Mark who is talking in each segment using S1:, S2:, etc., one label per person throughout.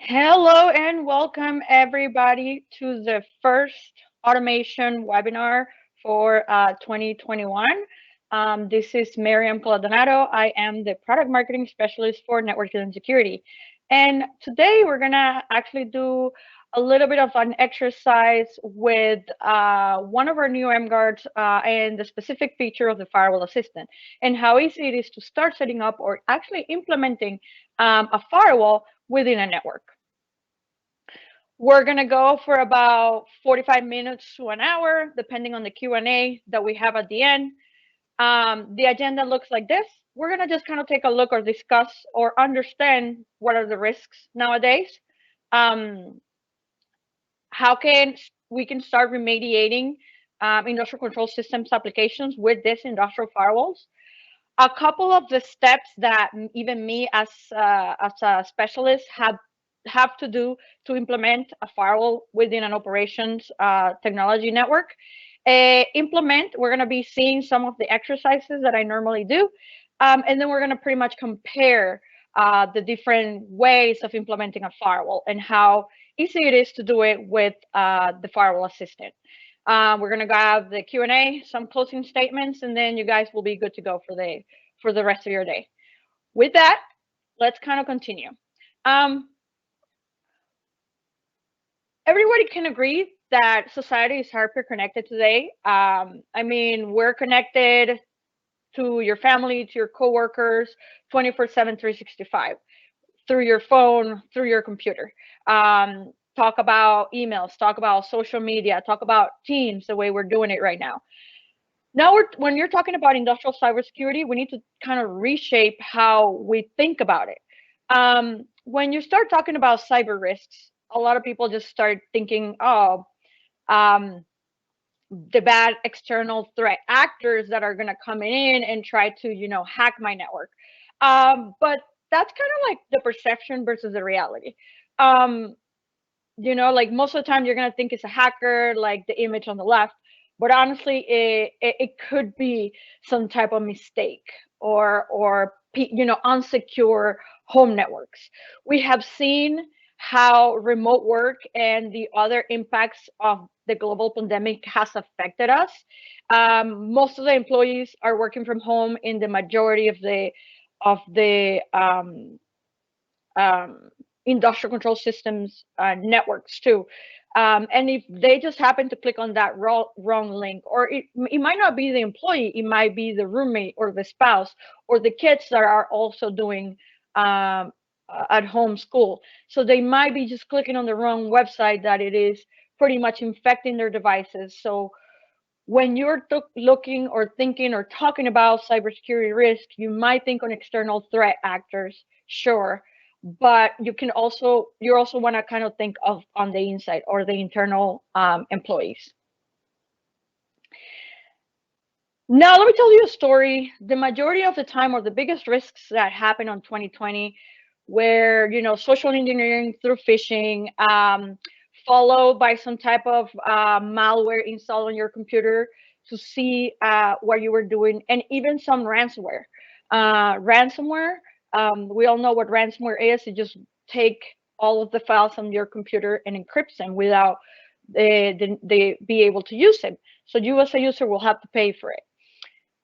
S1: Hello and welcome everybody to the first automation webinar for 2021. This is Miriam Coladonato. I am the product marketing specialist for networking and security. And today we're gonna actually do a little bit of an exercise with one of our new mGuards and the specific feature of the Firewall Assistant and how easy it is to start setting up or actually implementing a firewall within a network. We're gonna go for about 45 minutes to an hour, depending on the Q&A that we have at the end. The agenda looks like this. We're gonna just kind of take a look or discuss or understand what are the risks nowadays. Um, how can we can start remediating industrial control systems applications with these industrial firewalls. A couple of the steps that even me as a specialist have to do to implement a firewall within an operations technology network. Implement, we're going to be seeing some of the exercises that I normally do, and then we're going to pretty much compare the different ways of implementing a firewall and how easy it is to do it with the Firewall Assistant. We're gonna have the Q&A, some closing statements, and then you guys will be good to go for the rest of your day. With that, let's kind of continue. Um, Everybody can agree that society is hyper connected today. I mean, we're connected to your family, to your coworkers, 24/7, 365, through your phone, through your computer. Talk about emails, talk about social media, talk about Teams, the way we're doing it right now. Now, when you're talking about industrial cybersecurity, we need to kind of reshape how we think about it. When you start talking about cyber risks, a lot of people just start thinking, oh, um, the bad external threat actors that are going to come in and try to, hack my network. But that's kind of like the perception versus the reality. Um, like most of the time you're going to think it's a hacker, like the image on the left, but honestly it could be some type of mistake or unsecure home networks. We have seen how remote work and the other impacts of the global pandemic has affected us. Most of the employees are working from home in the majority of the industrial control systems networks too. And if they just happen to click on that wrong link, or it might not be the employee, it might be the roommate or the spouse or the kids that are also doing at home school. So they might be just clicking on the wrong website that it is pretty much infecting their devices. So when you're looking or thinking or talking about cybersecurity risk, you might think on external threat actors, sure, but you also want to kind of think of on the inside or the internal employees. Now, let me tell you a story. The majority of the time, or the biggest risks that happened on 2020, where social engineering through phishing, followed by some type of malware installed on your computer to see what you were doing, and even some ransomware. Ransomware, we all know what ransomware is. It just take all of the files on your computer and encrypts them without they be able to use them. So you as a user will have to pay for it.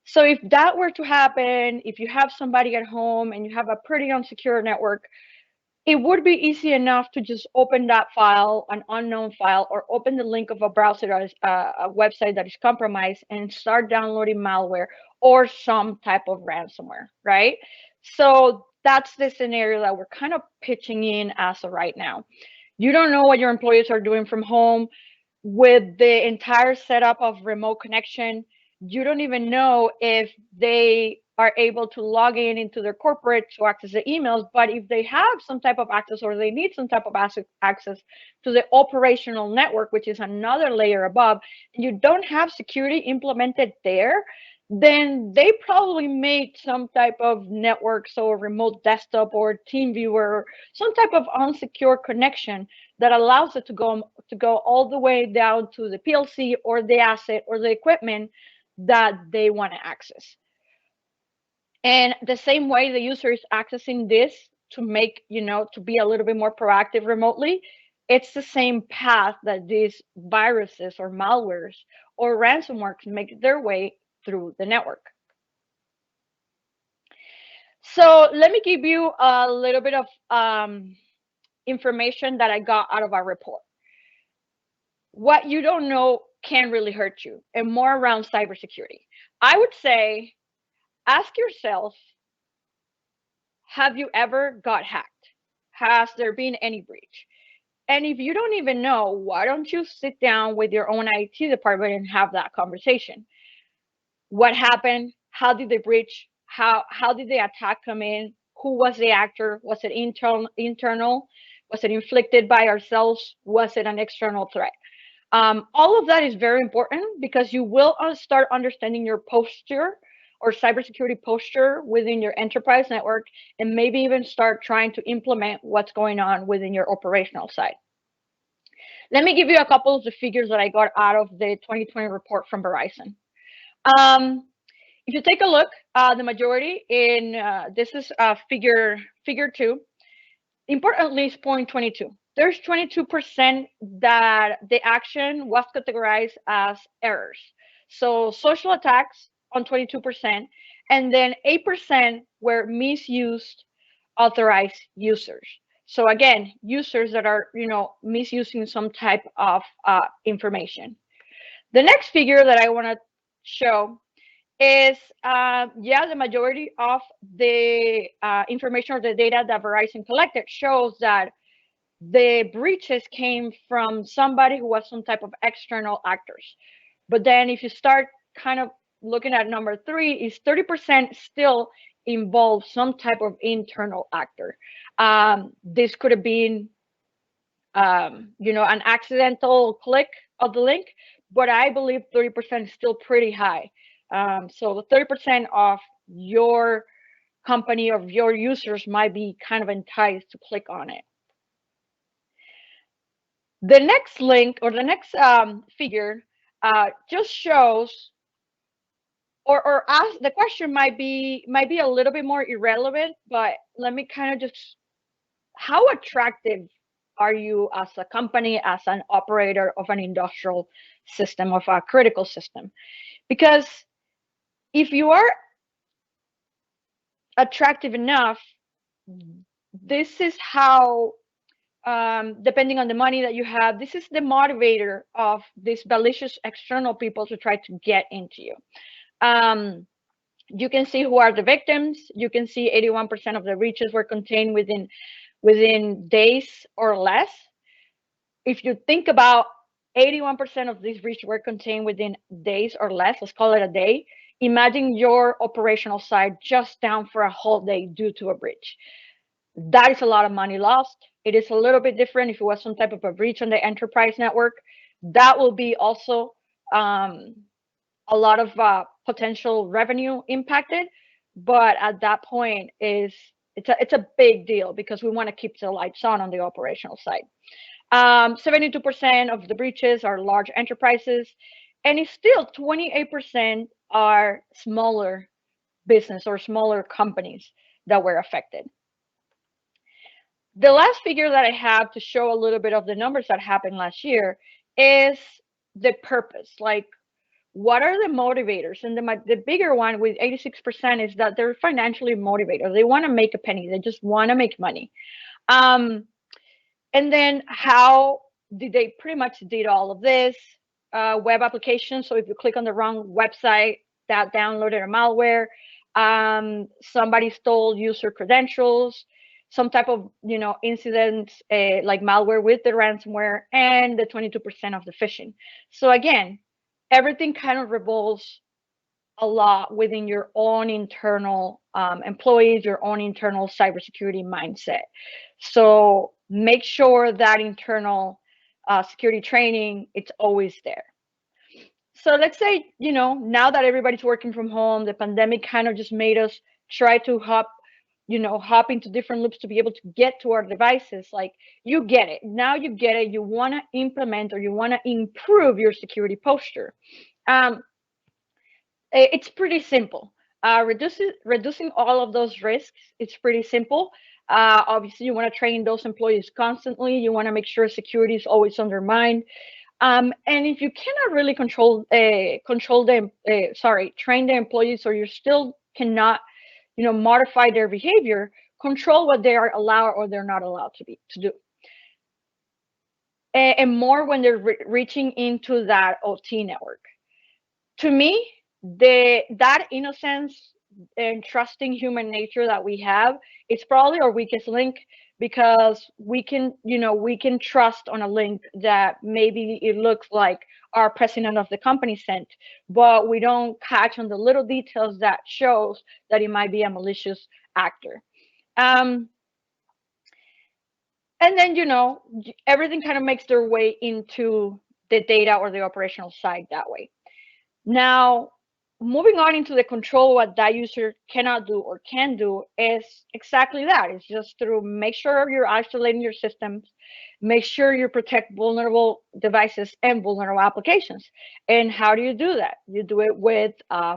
S1: So if that were to happen, if you have somebody at home and you have a pretty unsecure network, it would be easy enough to just open that file, an unknown file, or open the link of a browser that is a website that is compromised and start downloading malware or some type of ransomware, right? So that's the scenario that we're kind of pitching in as of right now. You don't know what your employees are doing from home with the entire setup of remote connection. You don't even know if they are able to log in into their corporate to access the emails, but if they have some type of access or they need some type of access to the operational network, which is another layer above, and you don't have security implemented there, then they probably made some type of network, so a remote desktop or team viewer, some type of unsecure connection that allows it to go all the way down to the PLC or the asset or the equipment that they want to access. And the same way the user is accessing this to make, to be a little bit more proactive remotely, it's the same path that these viruses or malwares or ransomware can make their way through the network. So let me give you a little bit of information that I got out of our report. What you don't know can really hurt you, and more around cybersecurity. I would say, ask yourself, have you ever got hacked? Has there been any breach? And if you don't even know, why don't you sit down with your own IT department and have that conversation? What happened? How did they breach? How did the attack come in? Who was the actor? Was it internal? Was it inflicted by ourselves? Was it an external threat? All of that is very important because you will start understanding your posture or cybersecurity posture within your enterprise network, and maybe even start trying to implement what's going on within your operational side. Let me give you a couple of the figures that I got out of the 2020 report from Verizon. If you take a look, the majority in this is figure 2. Importantly, is 0.22. There's 22% that the action was categorized as errors. So social attacks on 22%, and then 8% were misused authorized users. So again, users that are, misusing some type of information. The next figure that I want to show is, the majority of the information or the data that Verizon collected shows that the breaches came from somebody who was some type of external actors. But then if you start kind of looking at number 3, is 30% still involves some type of internal actor. This could have been, an accidental click of the link, but I believe 30% is still pretty high. So the 30% of your company, of your users, might be kind of enticed to click on it. The next link, or the next figure, just shows, or ask, the question might be a little bit more irrelevant, but let me kind of just, how attractive are you as a company, as an operator of an industrial system, of a critical system? Because if you are attractive enough, this is how, depending on the money that you have, this is the motivator of these malicious external people to try to get into you. You can see who are the victims. You can see 81% of the breaches were contained within days or less. If you think about 81% of these breaches were contained within days or less, let's call it a day. Imagine your operational side just down for a whole day due to a breach. That is a lot of money lost. It is a little bit different if it was some type of a breach on the enterprise network. That will be also a lot of potential revenue impacted. But at that point, it's a big deal because we want to keep the lights on the operational side. 72% of the breaches are large enterprises, and it's still 28% are smaller business or smaller companies that were affected. The last figure that I have to show a little bit of the numbers that happened last year is the purpose. Like, what are the motivators? And the bigger one with 86% is that they're financially motivated. They want to make a penny. They just want to make money. And then how did they pretty much did all of this? Web applications. So if you click on the wrong website, that downloaded a malware. Somebody stole user credentials, some type of incident like malware with the ransomware, and the 22% of the phishing. So again, everything kind of revolves a lot within your own internal employees, your own internal cybersecurity mindset. So make sure that internal security training, it's always there. So let's say, now that everybody's working from home, the pandemic kind of just made us try to hop into different loops to be able to get to our devices. Like, you get it. Now you get it. You want to implement, or you want to improve your security posture. It's pretty simple. Reducing all of those risks, it's pretty simple. Obviously, you want to train those employees constantly. You want to make sure security is always undermined. And if you cannot really train the employees, or you still cannot, modify their behavior, control what they are allowed or they're not allowed to do. And more when they're reaching into that OT network. To me, that innocence and trusting human nature that we have, it's probably our weakest link, because we can trust on a link that maybe it looks like our president of the company sent, but we don't catch on the little details that shows that it might be a malicious actor. um, and then everything kind of makes their way into the data or the operational side that way. Now, moving on into the control, what that user cannot do or can do is exactly that. It's just through make sure you're isolating your systems, make sure you protect vulnerable devices and vulnerable applications. And how do you do that? You do it with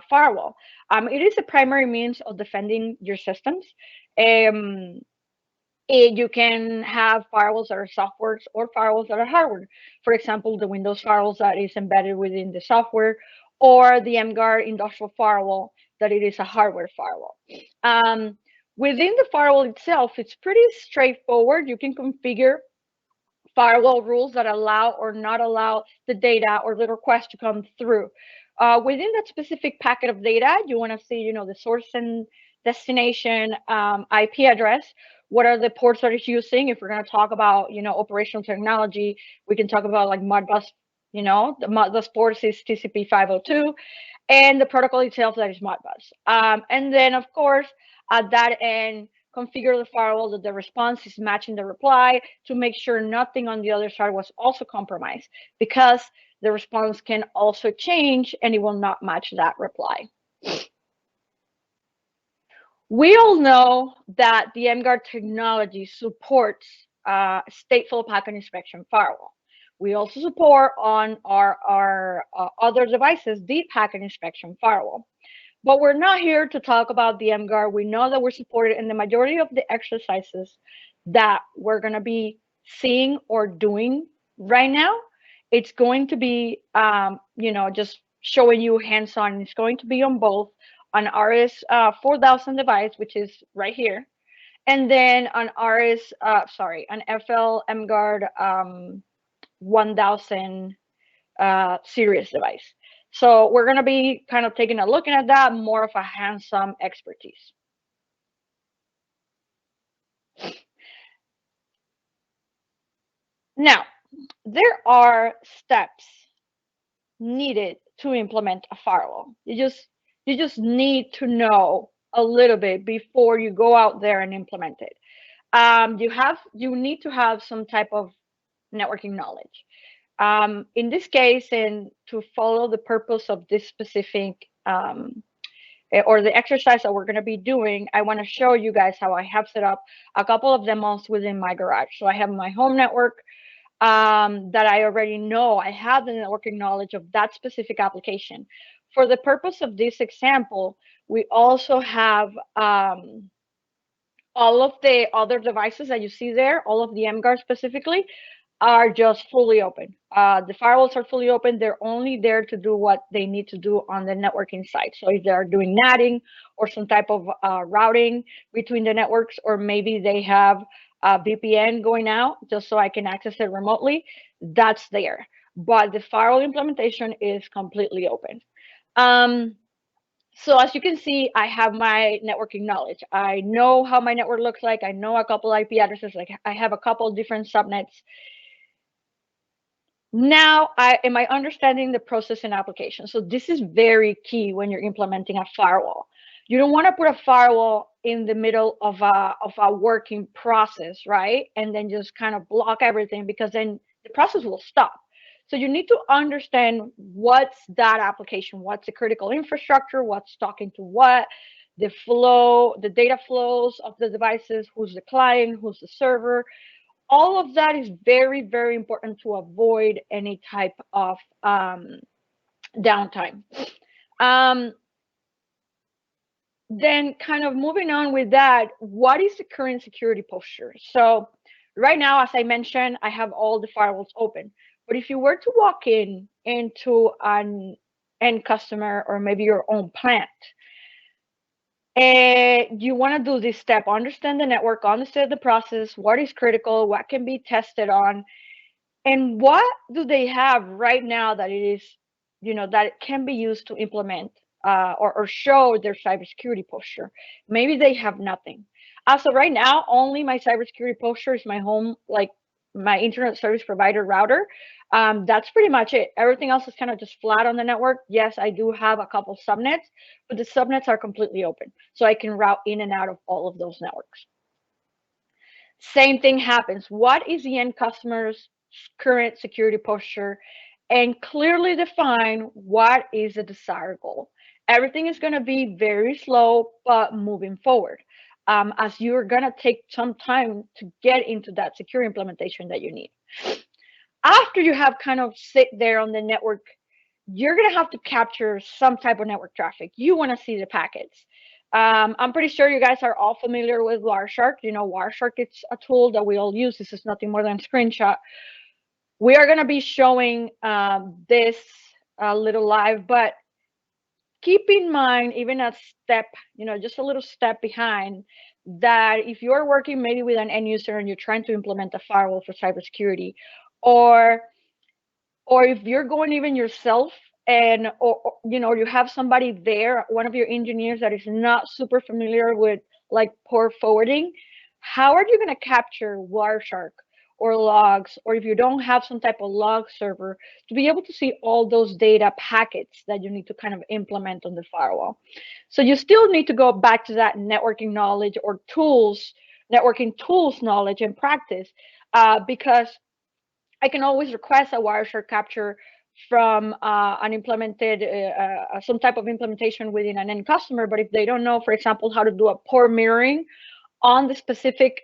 S1: firewall. It is a primary means of defending your systems. Um, you can have firewalls that are software or firewalls that are hardware. For example, the Windows firewalls that is embedded within the software, or the mGuard industrial firewall that it is a hardware firewall. Um, Within the firewall itself, it's pretty straightforward. You can configure firewall rules that allow or not allow the data or the request to come through. Within that specific packet of data, you want to see, the source and destination, IP address. What are the ports that it's using? If we're going to talk about, operational technology, we can talk about like Modbus. The Modbus port is TCP 502, and the protocol itself that is Modbus. And then, of course, at that end, configure the firewall that the response is matching the reply, to make sure nothing on the other side was also compromised, because the response can also change and it will not match that reply. We all know that the mGuard technology supports stateful packet inspection firewall. We also support on our other devices the packet inspection firewall. But we're not here to talk about the mGuard. We know that we're supported in the majority of the exercises that we're going to be seeing or doing right now. It's going to be, just showing you hands-on. It's going to be on both on RS 4000 device, which is right here, and then on on FL mGuard 1000 series device. So we're going to be kind of taking a look at that, more of a hands-on expertise. Now, there are steps needed to implement a firewall. You just need to know a little bit before you go out there and implement it. You need to have some type of networking knowledge. In this case, and to follow the purpose of this specific or the exercise that we're going to be doing, I want to show you guys how I have set up a couple of demos within my garage. So I have my home network that I already know. I have the networking knowledge of that specific application. For the purpose of this example, we also have all of the other devices that you see there, all of the mGuard specifically, are just fully open. The firewalls are fully open. They're only there to do what they need to do on the networking side. So if they're doing NATing or some type of routing between the networks, or maybe they have a VPN going out just so I can access it remotely, that's there. But the firewall implementation is completely open. So as you can see, I have my networking knowledge. I know how my network looks like. I know a couple IP addresses. Like I have a couple different subnets. Now, am I understanding the process and application? So this is very key when you're implementing a firewall. You don't want to put a firewall in the middle of a working process, right? And then just kind of block everything, because then the process will stop. So you need to understand what's that application, what's the critical infrastructure, what's talking to what, the flow, the data flows of the devices, who's the client, who's the server. All of that is very, very important to avoid any type of downtime. Then kind of moving on with that, what is the current security posture? So right now, as I mentioned, I have all the firewalls open. But if you were to walk into an end customer or maybe your own plant, and you want to do this step, understand the network, understand the process, what is critical, what can be tested on, and what do they have right now that it is, that it can be used to implement or show their cybersecurity posture? Maybe they have nothing. As of right now, only my cybersecurity posture is my home, like my internet service provider router. That's pretty much it. Everything else is kind of just flat on the network. Yes, I do have a couple subnets, but the subnets are completely open. So I can route in and out of all of those networks. Same thing happens. What is the end customer's current security posture? And clearly define what is the desired goal. Everything is going to be very slow, but moving forward, as you're going to take some time to get into that secure implementation that you need. After you have kind of sit there on the network, you're going to have to capture some type of network traffic. You want to see the packets. I'm pretty sure you guys are all familiar with Wireshark. Wireshark, it's a tool that we all use. This is nothing more than a screenshot. We are going to be showing this a little live, but keep in mind, even a step, just a little step behind, that if you're working maybe with an end user and you're trying to implement a firewall for cybersecurity, or if you're going even yourself, and you have somebody there, one of your engineers that is not super familiar with like port forwarding, how are you going to capture Wireshark or logs, or if you don't have some type of log server, to be able to see all those data packets that you need to kind of implement on the firewall? So you still need to go back to that networking knowledge or tools, networking tools knowledge and practice, because I can always request a Wireshark capture from an implemented, some type of implementation within an end customer. But if they don't know, for example, how to do a port mirroring on the specific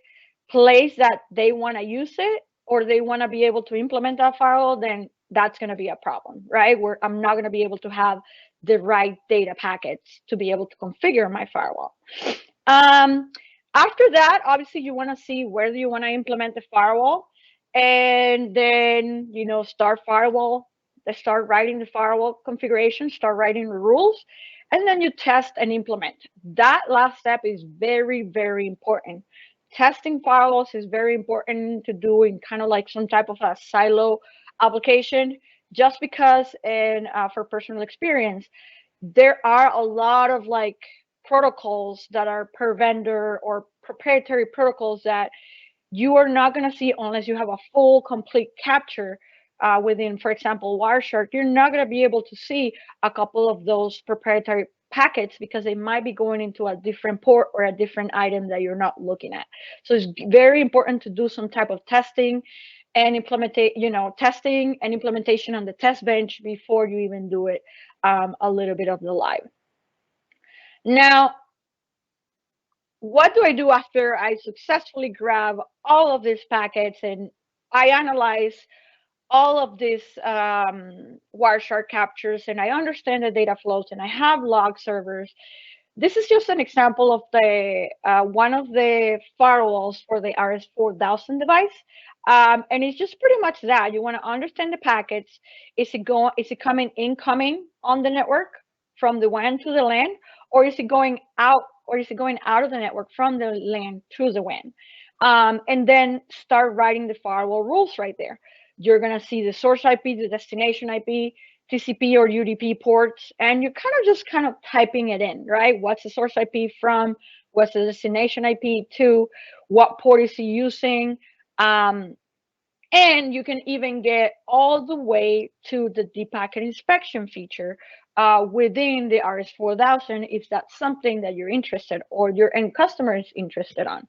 S1: place that they want to use it, or they want to be able to implement that firewall, then that's going to be a problem, right? Where I'm not going to be able to have the right data packets to be able to configure my firewall. Um, After that, obviously, you want to see where do you want to implement the firewall, and then start firewall. Start writing the firewall configuration, start writing the rules, and then you test and implement. That last step is very, very important. Testing firewalls is very important to do in kind of like some type of a silo application, just because, and for personal experience, there are a lot of like protocols that are per vendor or proprietary protocols that you are not going to see unless you have a full complete capture within, for example, Wireshark. You're not going to be able to see a couple of those proprietary packets because they might be going into a different port or a different item that you're not looking at. So it's very important to do some type of testing and testing and implementation on the test bench before you even do it a little bit of the live. Now, what do I do after I successfully grab all of these packets and I analyze all of these Wireshark captures and I understand the data flows and I have log servers? This is just an example of the one of the firewalls for the RS4000 device. And it's just pretty much that. You want to understand the packets. Is it coming incoming on the network from the WAN to the LAN, or is it going out, of the network from the LAN to the WAN? And then start writing the firewall rules right there. You're gonna see the source IP, the destination IP, TCP or UDP ports, and you're kind of typing it in, right? What's the source IP from? What's the destination IP to? What port is he using? And you can even get all the way to the deep packet inspection feature within the RS4000 if that's something that you're interested or your end customer is interested on.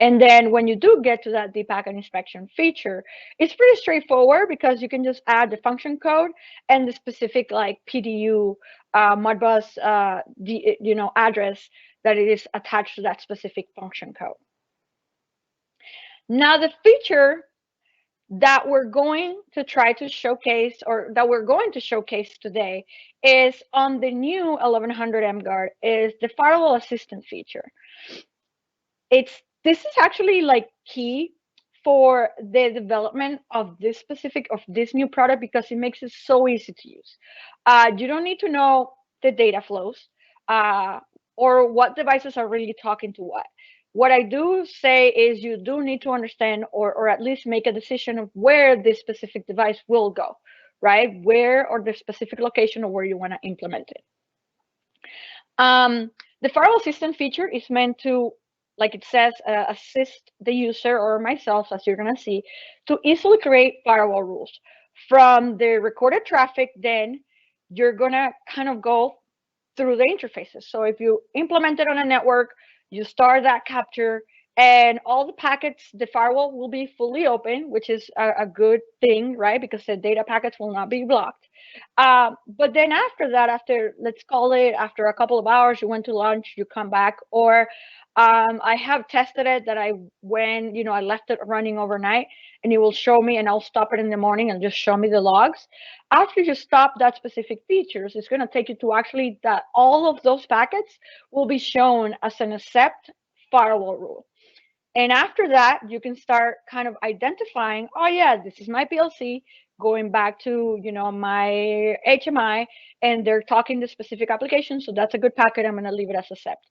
S1: And then when you do get to that deep packet inspection feature, it's pretty straightforward because you can just add the function code and the specific like PDU Modbus address that it is attached to that specific function code. Now the feature that we're going to try to showcase, or that we're going to showcase today, is on the new 1100 mGuard, is the Firewall Assistant feature. This is actually like key for the development of this new product, because it makes it so easy to use. You don't need to know the data flows, uh, or what devices are really talking to what. What I do say is you do need to understand, or at least make a decision of where this specific device will go, right? Where, or the specific location of where you want to implement it. Um, the Firewall Assistant feature is meant to, like it says, assist the user, or myself, as you're going to see, to easily create firewall rules. From the recorded traffic, then you're going to kind of go through the interfaces. So if you implement it on a network, you start that capture, and all the packets, the firewall will be fully open, which is a good thing, right? Because the data packets will not be blocked. But then after that, after, let's call it, after a couple of hours, you went to lunch, you come back, or I have tested it that I left it running overnight, and it will show me, and I'll stop it in the morning and just show me the logs. After you stop that specific features, it's going to take you to actually that all of those packets will be shown as an accept firewall rule. And after that, you can start kind of identifying, oh yeah, this is my PLC going back to, my HMI, and they're talking to specific applications. So that's a good packet. I'm going to leave it as accept.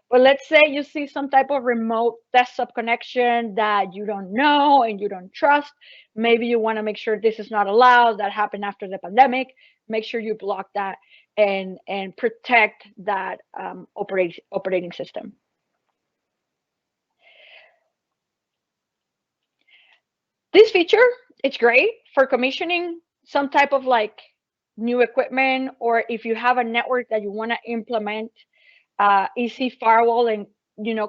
S1: But let's say you see some type of remote desktop connection that you don't know and you don't trust. Maybe you want to make sure this is not allowed. That happened after the pandemic. Make sure you block that and protect that operating system. This feature, it's great for commissioning some type of like new equipment, or if you have a network that you want to implement easy firewall and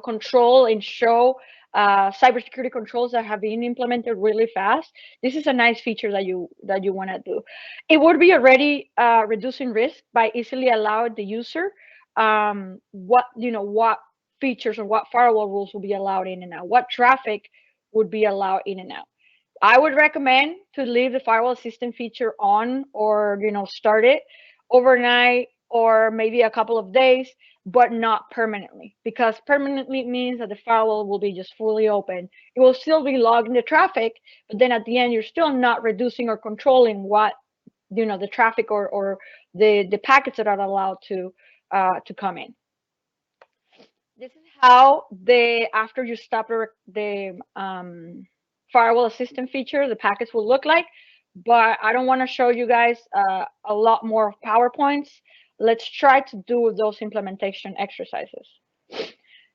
S1: control and show cybersecurity controls that have been implemented really fast. This is a nice feature that you want to do. It would be already reducing risk by easily allowing the user what features or what firewall rules will be allowed in and out, what traffic would be allowed in and out. I would recommend to leave the Firewall Assistant feature on, or start it overnight or maybe a couple of days, but not permanently, because permanently means that the firewall will be just fully open. It will still be logging the traffic, but then at the end you're still not reducing or controlling what the traffic or the packets that are allowed to come in. This is how after you stop the Firewall Assistant feature, the packets will look like. But I don't want to show you guys a lot more PowerPoints. Let's try to do those implementation exercises.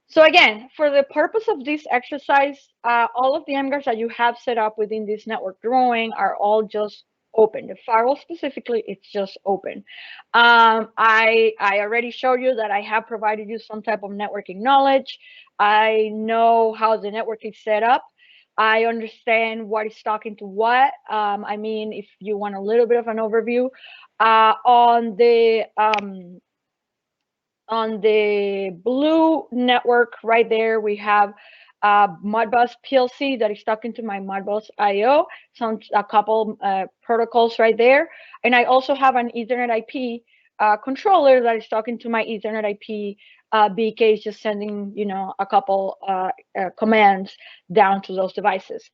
S1: So again, for the purpose of this exercise, all of the mGuards that you have set up within this network drawing are all just open. The firewall specifically, it's just open. I already showed you that I have provided you some type of networking knowledge. I know how the network is set up. I understand what is talking to what. I mean, if you want a little bit of an overview, on the blue network right there, we have Modbus PLC that is talking to my Modbus IO, a couple protocols right there. And I also have an Ethernet IP controller that is talking to my Ethernet IP BK, is just sending, a couple commands down to those devices.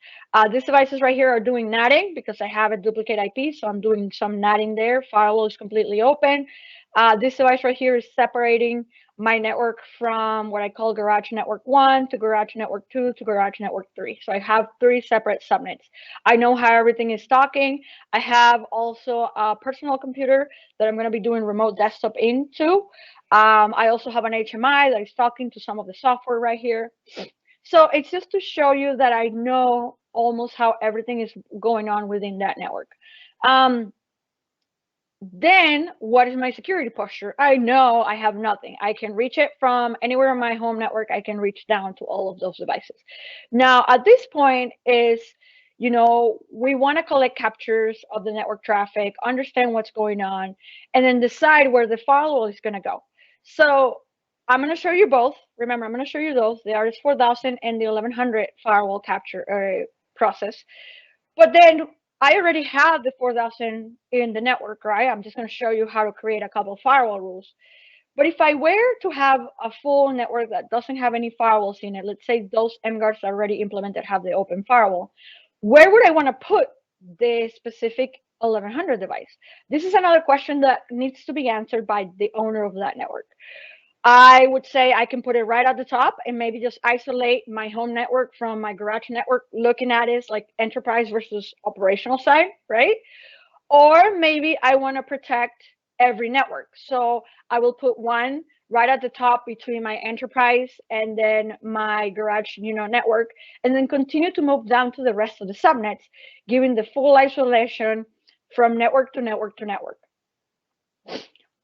S1: These devices right here are doing NATing because I have a duplicate IP, so I'm doing some NATing there. Firewall is completely open. This device right here is separating my network from what I call Garage Network 1 to Garage Network 2 to Garage Network 3. So I have 3 separate subnets. I know how everything is talking. I have also a personal computer that I'm going to be doing remote desktop into. I also have an HMI that is talking to some of the software right here. So it's just to show you that I know almost how everything is going on within that network. Then what is my security posture? I know I have nothing. I can reach it from anywhere on my home network. I can reach down to all of those devices. Now, at this point is, we want to collect captures of the network traffic, understand what's going on, and then decide where the firewall is going to go. So I'm going to show you both. Remember, I'm going to show you those, the RS4000 and the 1100 firewall capture process. But then I already have the 4,000 in the network, right? I'm just going to show you how to create a couple of firewall rules. But if I were to have a full network that doesn't have any firewalls in it, let's say those mGuards already implemented have the open firewall, where would I want to put the specific 1100 device? This is another question that needs to be answered by the owner of that network. I would say I can put it right at the top and maybe just isolate my home network from my garage network, looking at it like enterprise versus operational side, right? Or maybe I want to protect every network. So I will put one right at the top between my enterprise and then my garage, network, and then continue to move down to the rest of the subnets, giving the full isolation from network to network to network.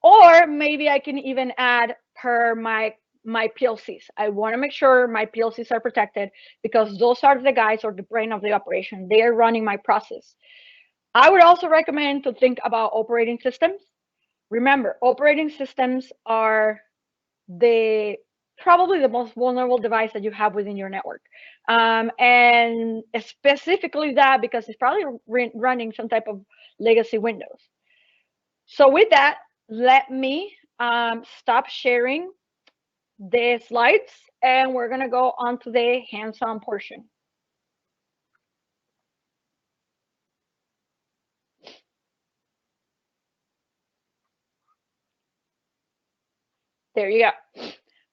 S1: Or maybe I can even add per my PLCs. I want to make sure my PLCs are protected because those are the guys or the brain of the operation. They are running my process. I would also recommend to think about operating systems. Remember, operating systems are the probably the most vulnerable device that you have within your network. And specifically that because it's probably running some type of legacy Windows. So with that, let me stop sharing the slides and we're going to go on to the hands-on portion. There you go.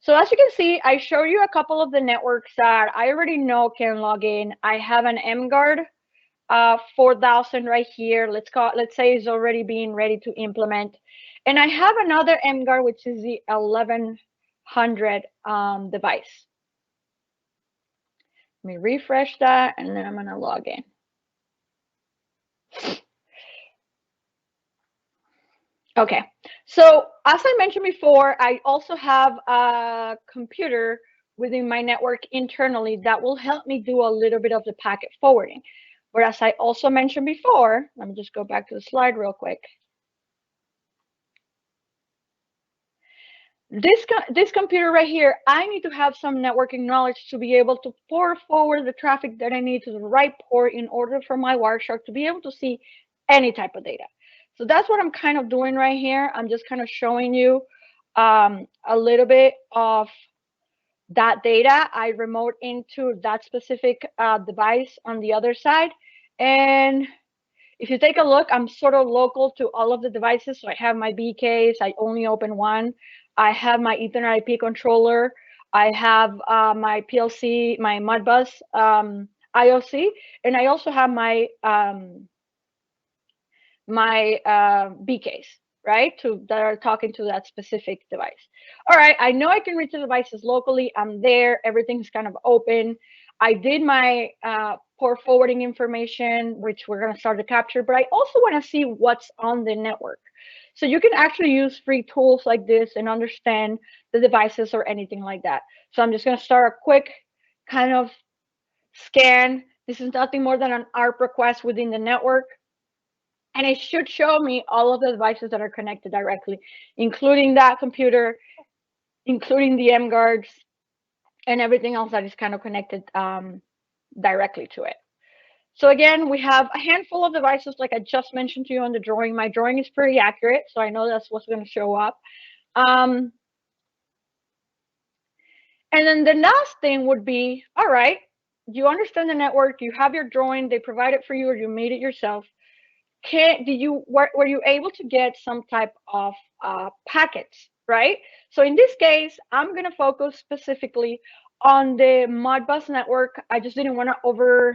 S1: So as you can see, I show you a couple of the networks that I already know can log in. I have an mGuard 4,000 right here. Let's say it's already being ready to implement. And I have another mGuard, which is the 1100 device. Let me refresh that, and then I'm going to log in. Okay, so as I mentioned before, I also have a computer within my network internally that will help me do a little bit of the packet forwarding. But as I also mentioned before, let me just go back to the slide real quick. This computer right here, I need to have some networking knowledge to be able to forward the traffic that I need to the right port in order for my Wireshark to be able to see any type of data. So that's what I'm kind of doing right here. I'm just kind of showing you a little bit of that data. I remote into that specific device on the other side. And if you take a look, I'm sort of local to all of the devices. So I have my BKs, I only open one. I have my Ethernet IP controller. I have my PLC, my Modbus IOC, and I also have my BKs, right, that are talking to that specific device. All right, I know I can reach the devices locally. I'm there. Everything's kind of open. I did my port forwarding information, which we're going to start to capture, but I also want to see what's on the network. So you can actually use free tools like this and understand the devices or anything like that. So I'm just going to start a quick kind of scan. This is nothing more than an ARP request within the network. And it should show me all of the devices that are connected directly, including that computer, including the mGuards, and everything else that is kind of connected directly to it. So again, we have a handful of devices like I just mentioned to you on the drawing. My drawing is pretty accurate, so I know that's what's going to show up. And then the last thing would be, all right, you understand the network, you have your drawing, they provide it for you, or you made it yourself. Were you able to get some type of packets, right? So in this case, I'm going to focus specifically on the Modbus network. I just didn't want to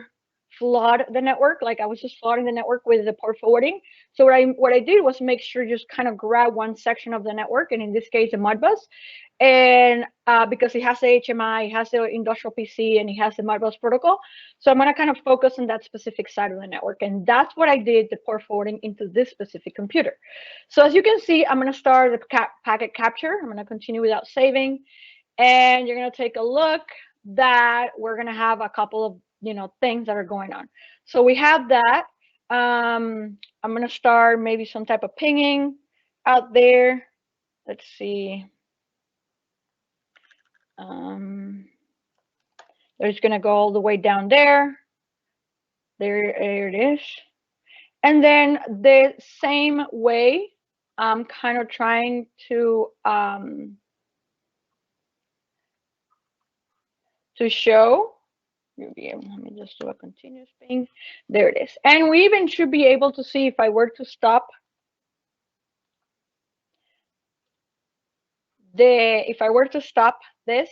S1: flood the network. Like I was just flooding the network with the port forwarding. So what I did was make sure just kind of grab one section of the network, and in this case, the Modbus. And because it has the HMI, it has the industrial PC, and it has the Modbus protocol. So I'm going to kind of focus on that specific side of the network. And that's what I did, the port forwarding into this specific computer. So as you can see, I'm going to start the packet capture. I'm going to continue without saving. And you're going to take a look that we're going to have a couple of things that are going on. So we have that. I'm going to start maybe some type of pinging out there. Let's see. There's going to go all the way down there. There it is. And then the same way, I'm kind of trying to show. You'll be able, let me just do a continuous thing. There it is. And we even should be able to see if I were to stop this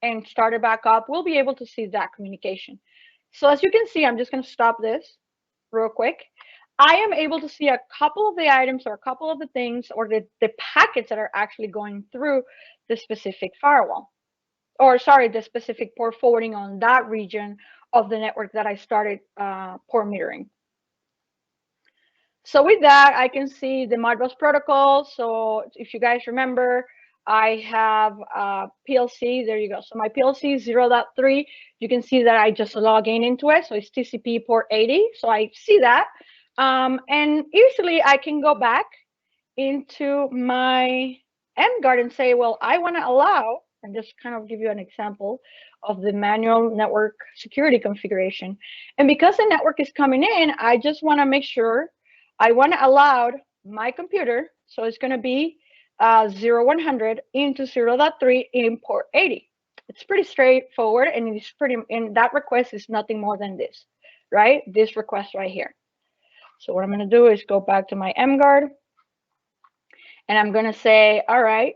S1: and start it back up, we'll be able to see that communication. So as you can see, I'm just going to stop this real quick. I am able to see a couple of the items or a couple of the things or the packets that are actually going through the specific firewall. Or sorry, the specific port forwarding on that region of the network that I started port metering. So with that, I can see the Modbus protocol. So if you guys remember, I have PLC, there you go. So my PLC is 0.3. You can see that I just log into it. So it's TCP port 80. So I see that. And easily I can go back into my mGuard and say, well, I want to allow, and just kind of give you an example of the manual network security configuration. And because the network is coming in, I just want to make sure I want to allow my computer. So it's going to be 0100 into 0.3 in port 80. It's pretty straightforward, and it's pretty, and that request is nothing more than this, right? This request right here. So what I'm going to do is go back to my mGuard, and I'm going to say, all right,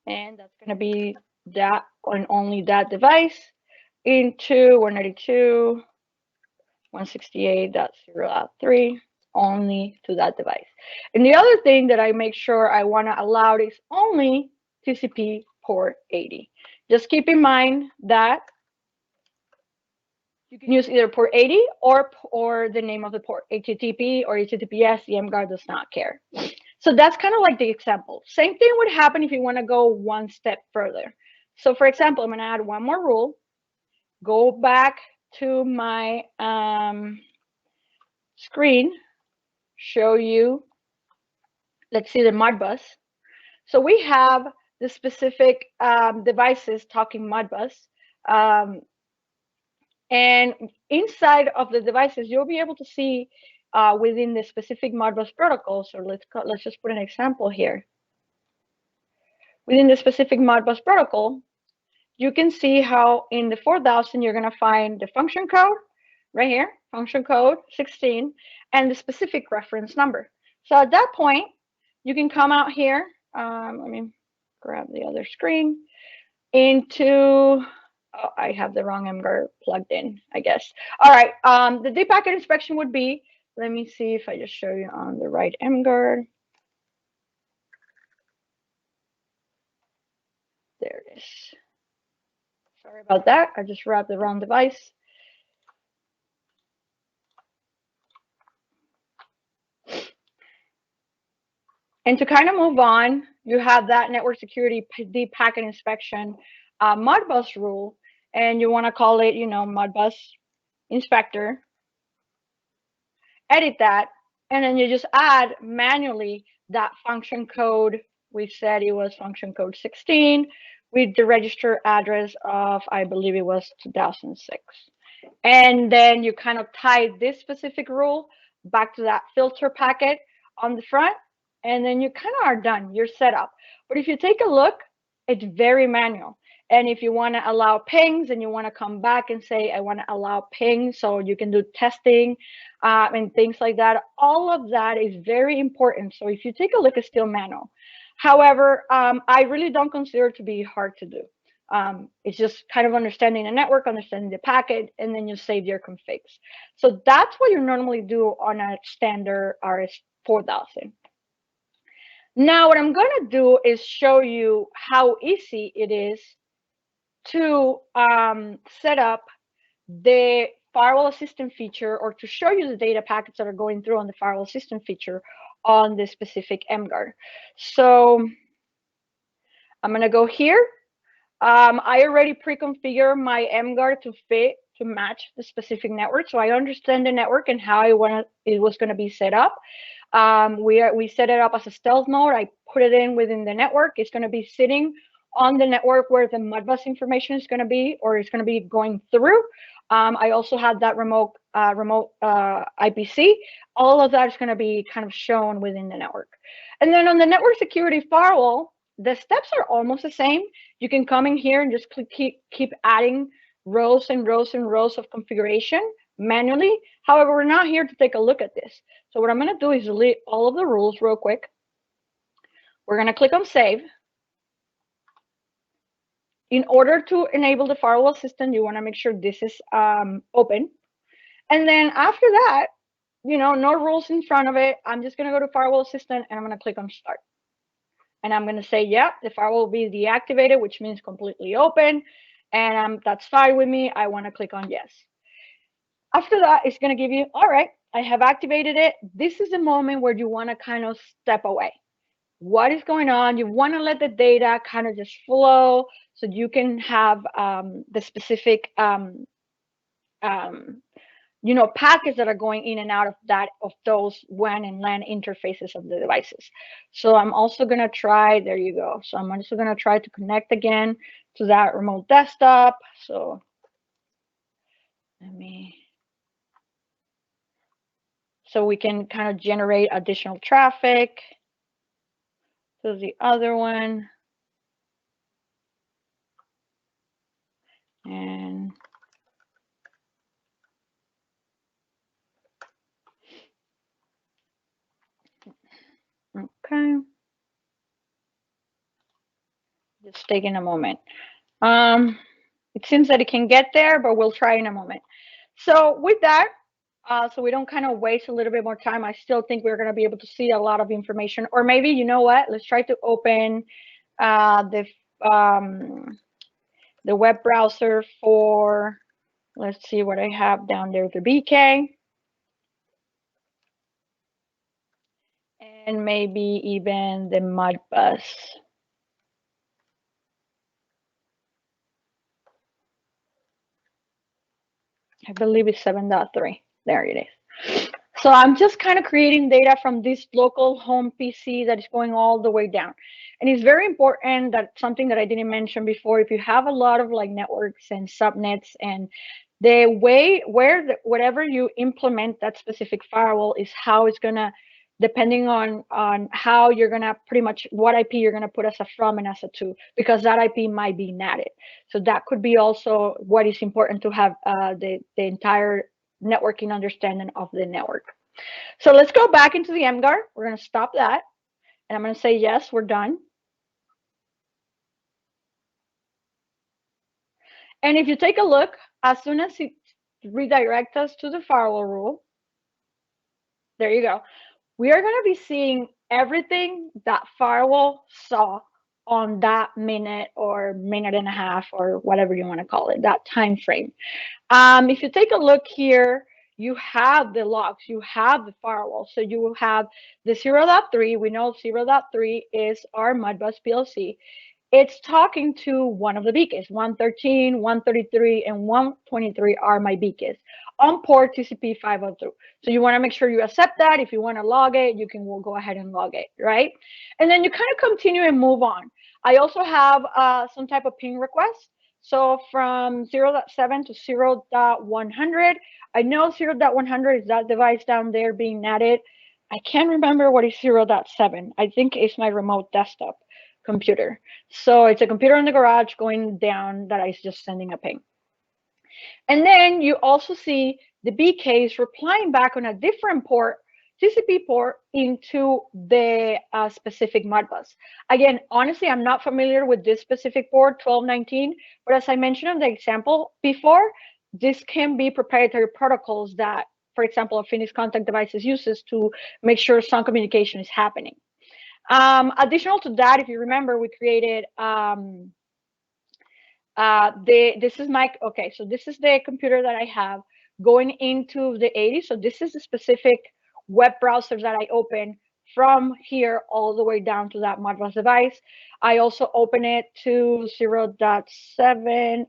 S1: and that's going to be that on only that device into 192.168.0.3 only to that device. And the other thing that I make sure I want to allow is only TCP port 80. Just keep in mind that you can use either port 80 or the name of the port, HTTP or HTTPS. The mGuard does not care. So that's kind of like the example. Same thing would happen if you want to go one step further. So for example, I'm going to add one more rule. Go back to my screen, show you, let's see the Modbus. So we have the specific devices talking Modbus. And inside of the devices, you'll be able to see within the specific Modbus protocol. So let's just put an example here. Within the specific Modbus protocol, you can see how in the 4000 you're going to find the function code right here, function code 16, and the specific reference number. So at that point, you can come out here. Let me grab the other screen into. Oh, I have the wrong mGuard plugged in, I guess. All right, the deep packet inspection would be, let me see if I just show you on the right mGuard. There it is. Sorry about that, I just grabbed the wrong device. And to kind of move on, you have that network security deep packet inspection Modbus rule, and you want to call it, Modbus inspector. Edit that, and then you just add manually that function code. We said it was function code 16 with the register address of, I believe it was 2006. And then you kind of tie this specific rule back to that filter packet on the front, and then you kind of are done. You're set up. But if you take a look, it's very manual. And if you want to allow pings and you want to come back and say, I want to allow pings so you can do testing and things like that, all of that is very important. So if you take a look, it's still manual. However, I really don't consider it to be hard to do. It's just kind of understanding the network, understanding the packet, and then you save your configs. So that's what you normally do on a standard RS4000. Now, what I'm going to do is show you how easy it is to set up the Firewall Assistant feature, or to show you the data packets that are going through on the Firewall Assistant feature on the specific mGuard. So I'm going to go here. I already pre-configure my mGuard to match the specific network, so I understand the network and how it was going to be set up. We set it up as a stealth mode. I put it in within the network. It's going to be sitting on the network where the Modbus information is going to be, or it's going to be going through. I also have that remote IPC. All of that is going to be kind of shown within the network. And then on the network security firewall, the steps are almost the same. You can come in here and just keep adding rows and rows and rows of configuration manually. However, we're not here to take a look at this. So what I'm going to do is delete all of the rules real quick. We're going to click on save. In order to enable the Firewall Assistant, you want to make sure this is open. And then after that, no rules in front of it. I'm just going to go to Firewall Assistant and I'm going to click on start. And I'm going to say, yeah, the firewall will be deactivated, which means completely open. And that's fine with me. I want to click on yes. After that, it's going to give you, all right, I have activated it. This is the moment where you want to kind of step away. What is going on? You want to let the data kind of just flow so you can have the specific packets that are going in and out of those WAN and LAN interfaces of the devices. So I'm also going to try, there you go. So I'm also going to try to connect again to that remote desktop. So so we can kind of generate additional traffic. So the other one. And okay. Just taking a moment. It seems that it can get there, but we'll try in a moment. So with that, so we don't kind of waste a little bit more time, I still think we're going to be able to see a lot of information. Or maybe, you know what, let's try to open the web browser for, let's see what I have down there, the BK. And maybe even the Modbus. I believe it's 7.3. There it is. So I'm just kind of creating data from this local home PC that is going all the way down. And it's very important, that something that I didn't mention before, if you have a lot of like networks and subnets, and the way whatever you implement that specific firewall is how it's gonna, depending on how you're gonna pretty much what IP you're gonna put as a from and as a to, because that IP might be NATed. So that could be also what is important to have the entire networking understanding of the network. So let's go back into the mGuard. We're going to stop that. And I'm going to say, yes, we're done. And if you take a look, as soon as it redirects us to the firewall rule, there you go. We are going to be seeing everything that firewall saw on that minute or minute and a half, or whatever you want to call it, that time frame. If you take a look here, you have the logs, you have the firewall. So you will have the 0.3. We know 0.3 is our Modbus PLC. It's talking to one of the beacons, 113, 133, and 123 are my beacons on port TCP 502. So you want to make sure you accept that. If you want to log it, you can go ahead and log it, right? And then you kind of continue and move on. I also have some type of ping request. So from 0.7 to 0.100, I know 0.100 is that device down there being netted. I can't remember what is 0.7. I think it's my remote desktop computer. So it's a computer in the garage going down that is just sending a ping. And then you also see the BKs replying back on a different port, TCP port, into the specific Modbus. Again, honestly, I'm not familiar with this specific port, 1219, but as I mentioned in the example before, this can be proprietary protocols that, for example, a Finished Contact Devices uses to make sure some communication is happening. Additional to that, if you remember, we created this is my, okay, so this is the computer that I have going into the 80. So this is the specific web browser that I open from here all the way down to that Modbus device. I also open it to 0.7.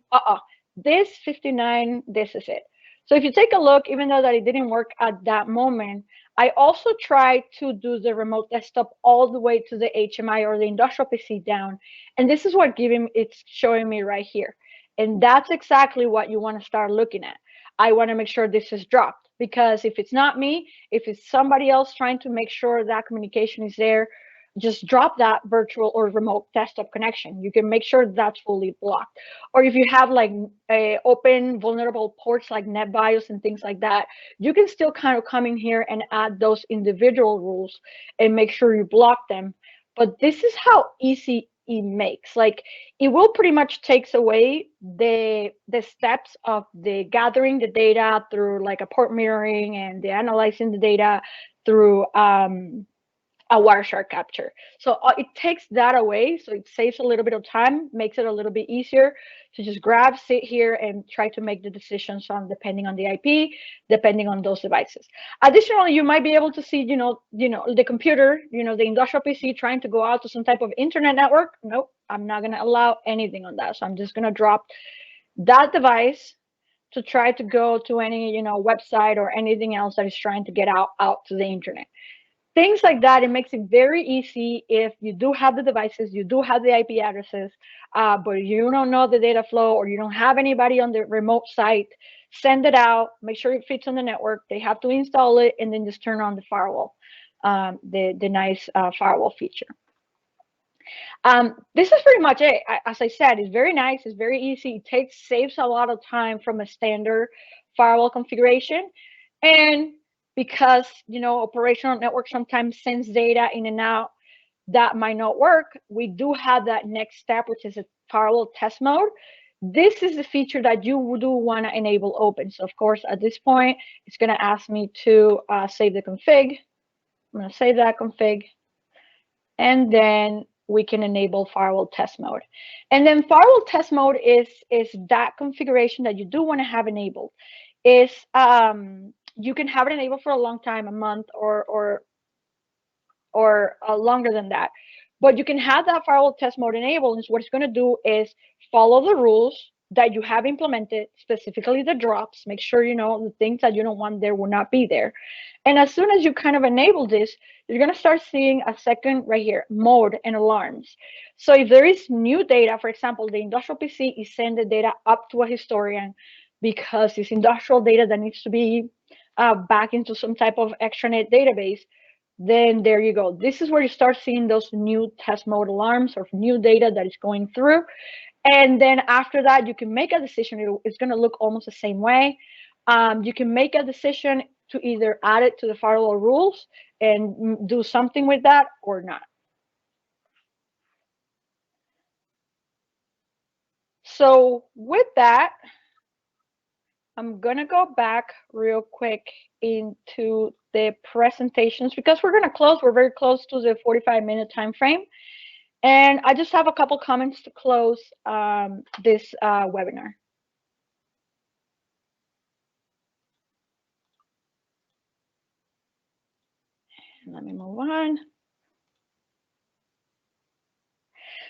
S1: This 59, this is it. So if you take a look, even though that it didn't work at that moment, I also tried to do the remote desktop all the way to the HMI or the industrial PC down. And this is what it's showing me right here. And that's exactly what you want to start looking at. I want to make sure this is dropped, because if it's not me, if it's somebody else trying to make sure that communication is there, just drop that virtual or remote desktop connection. You can make sure that's fully blocked. Or if you have like open vulnerable ports like NetBIOS and things like that, you can still kind of come in here and add those individual rules and make sure you block them. But this is how easy it makes. Like, it will pretty much takes away the steps of the gathering the data through like a port mirroring and the analyzing the data through a Wireshark capture. So it takes that away. So it saves a little bit of time, makes it a little bit easier to just grab, sit here, and try to make the decisions on depending on the IP, depending on those devices. Additionally, you might be able to see, the computer, the industrial PC trying to go out to some type of internet network. Nope, I'm not going to allow anything on that. So I'm just going to drop that device to try to go to any, website or anything else that is trying to get out to the internet. Things like that, it makes it very easy if you do have the devices, you do have the IP addresses, but you don't know the data flow or you don't have anybody on the remote site. Send it out, make sure it fits on the network. They have to install it, and then just turn on the firewall, the nice firewall feature. This is pretty much it. As I said, it's very nice, it's very easy. It saves a lot of time from a standard firewall configuration. And because operational network sometimes sends data in and out that might not work, we do have that next step, which is a firewall test mode. This is the feature that you do want to enable open. So of course, at this point, it's going to ask me to save the config. I'm going to save that config, and then we can enable firewall test mode. And then firewall test mode is that configuration that you do want to have enabled. Is you can have it enabled for a long time, a month or longer than that. But you can have that firewall test mode enabled, and what it's going to do is follow the rules that you have implemented, specifically the drops. Make sure the things that you don't want there will not be there. And as soon as you kind of enable this, you're going to start seeing a second right here, mode and alarms. So if there is new data, for example, the industrial PC is sending the data up to a historian because it's industrial data that needs to be back into some type of extranet database, then there you go. This is where you start seeing those new test mode alarms or new data that is going through. And then after that, you can make a decision. It's going to look almost the same way. You can make a decision to either add it to the firewall rules and do something with that or not. So with that, I'm going to go back real quick into the presentations because we're going to close. We're very close to the 45-minute time frame. And I just have a couple comments to close this webinar. Let me move on.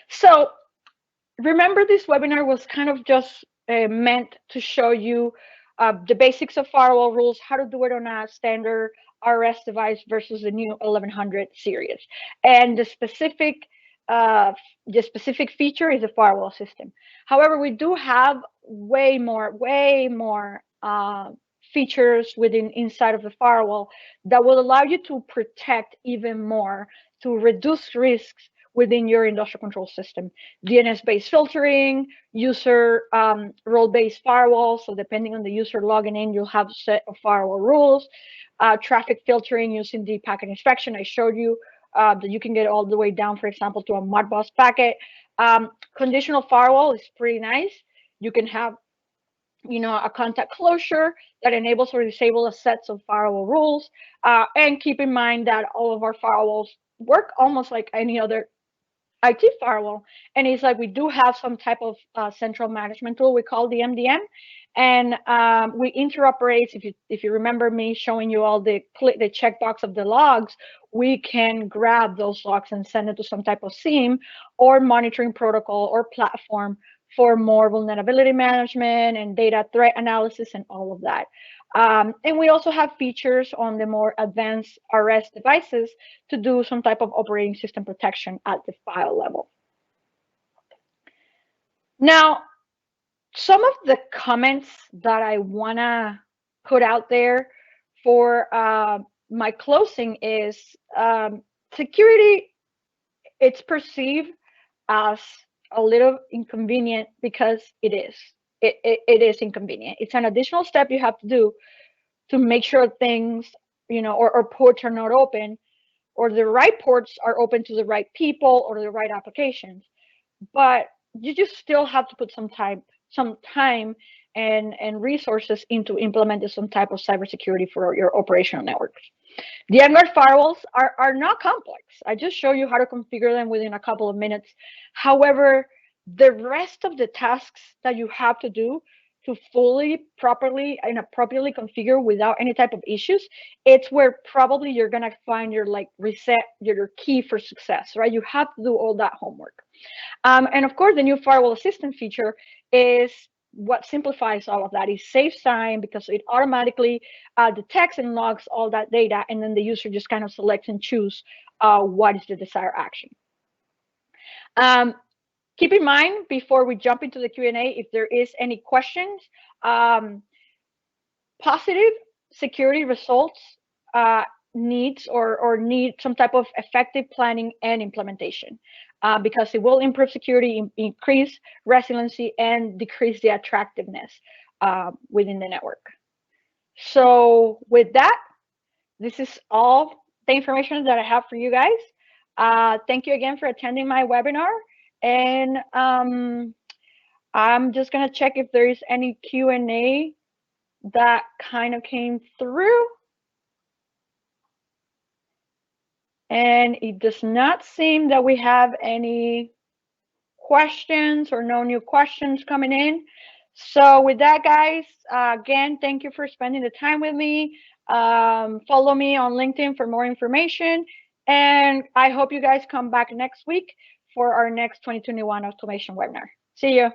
S1: So remember, this webinar was kind of just meant to show you the basics of firewall rules, how to do it on a standard RS device versus the new 1100 series. And the specific feature is a firewall system. However, we do have way more features inside of the firewall that will allow you to protect even more, to reduce risks within your industrial control system. DNS-based filtering, user role-based firewall. So depending on the user logging in, you'll have a set of firewall rules. Traffic filtering using the packet inspection. I showed you that you can get all the way down, for example, to a Modbus packet. Conditional firewall is pretty nice. You can have a contact closure that enables or disables a sets of firewall rules. And keep in mind that all of our firewalls work almost like any other IT firewall. And it's like we do have some type of central management tool we call the MDM. And we interoperate. If you remember me showing you all the checkbox of the logs, we can grab those logs and send it to some type of SIEM or monitoring protocol or platform for more vulnerability management and data threat analysis and all of that. And we also have features on the more advanced RS devices to do some type of operating system protection at the file level. Now, some of the comments that I want to put out there for my closing is security, it's perceived as a little inconvenient because it is. It is inconvenient. It's an additional step you have to do to make sure things, or ports are not open, or the right ports are open to the right people or the right applications. But you just still have to put some time and resources into implementing some type of cybersecurity for your operational networks. The mGuard firewalls are not complex. I just show you how to configure them within a couple of minutes. However, the rest of the tasks that you have to do to fully, properly, and appropriately configure without any type of issues, it's where probably you're gonna find your your key for success, right? You have to do all that homework. And of course, the new Firewall Assistant feature is what simplifies all of that. It saves time because it automatically detects and logs all that data, and then the user just kind of selects and choose what is the desired action. Keep in mind, before we jump into the Q&A, if there is any questions, positive security results need some type of effective planning and implementation. Because it will improve security, increase resiliency, and decrease the attractiveness within the network. So with that, this is all the information that I have for you guys. Thank you again for attending my webinar. And I'm just going to check if there is any Q&A that kind of came through. And it does not seem that we have any questions or no new questions coming in. So with that, guys, again, thank you for spending the time with me. Follow me on LinkedIn for more information. And I hope you guys come back next week for our next 2021 automation webinar. See you.